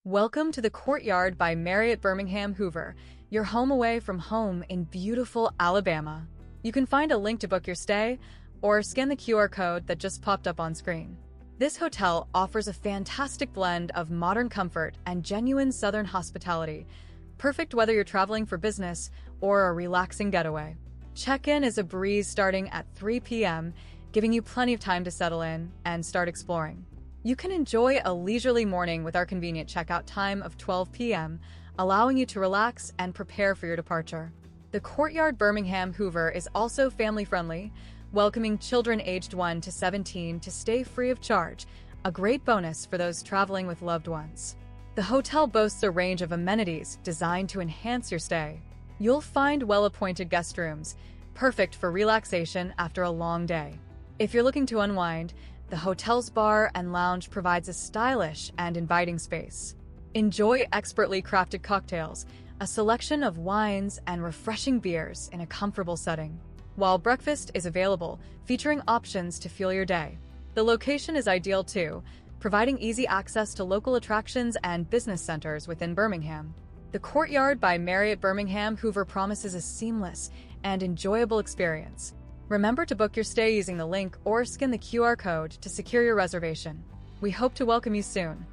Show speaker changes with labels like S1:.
S1: Welcome to the Courtyard by Marriott Birmingham Hoover, your home away from home in beautiful Alabama. You can find a link to book your stay or scan the QR code that just popped up on screen. This hotel offers a fantastic blend of modern comfort and genuine Southern hospitality, perfect whether you're traveling for business or a relaxing getaway. Check-in is a breeze starting at 3 p.m., giving you plenty of time to settle in and start exploring. You can enjoy a leisurely morning with our convenient checkout time of 12 p.m., allowing you to relax and prepare for your departure. The Courtyard Birmingham Hoover is also family-friendly, welcoming children aged 1 to 17 to stay free of charge, a great bonus for those traveling with loved ones. The hotel boasts a range of amenities designed to enhance your stay. You'll find well-appointed guest rooms, perfect for relaxation after a long day. If you're looking to unwind, the hotel's bar and lounge provides a stylish and inviting space. Enjoy expertly crafted cocktails, a selection of wines, and refreshing beers in a comfortable setting. While breakfast is available, featuring options to fuel your day. The location is ideal too, providing easy access to local attractions and business centers within Birmingham. The Courtyard by Marriott Birmingham Hoover promises a seamless and enjoyable experience. Remember to book your stay using the link or scan the QR code to secure your reservation. We hope to welcome you soon.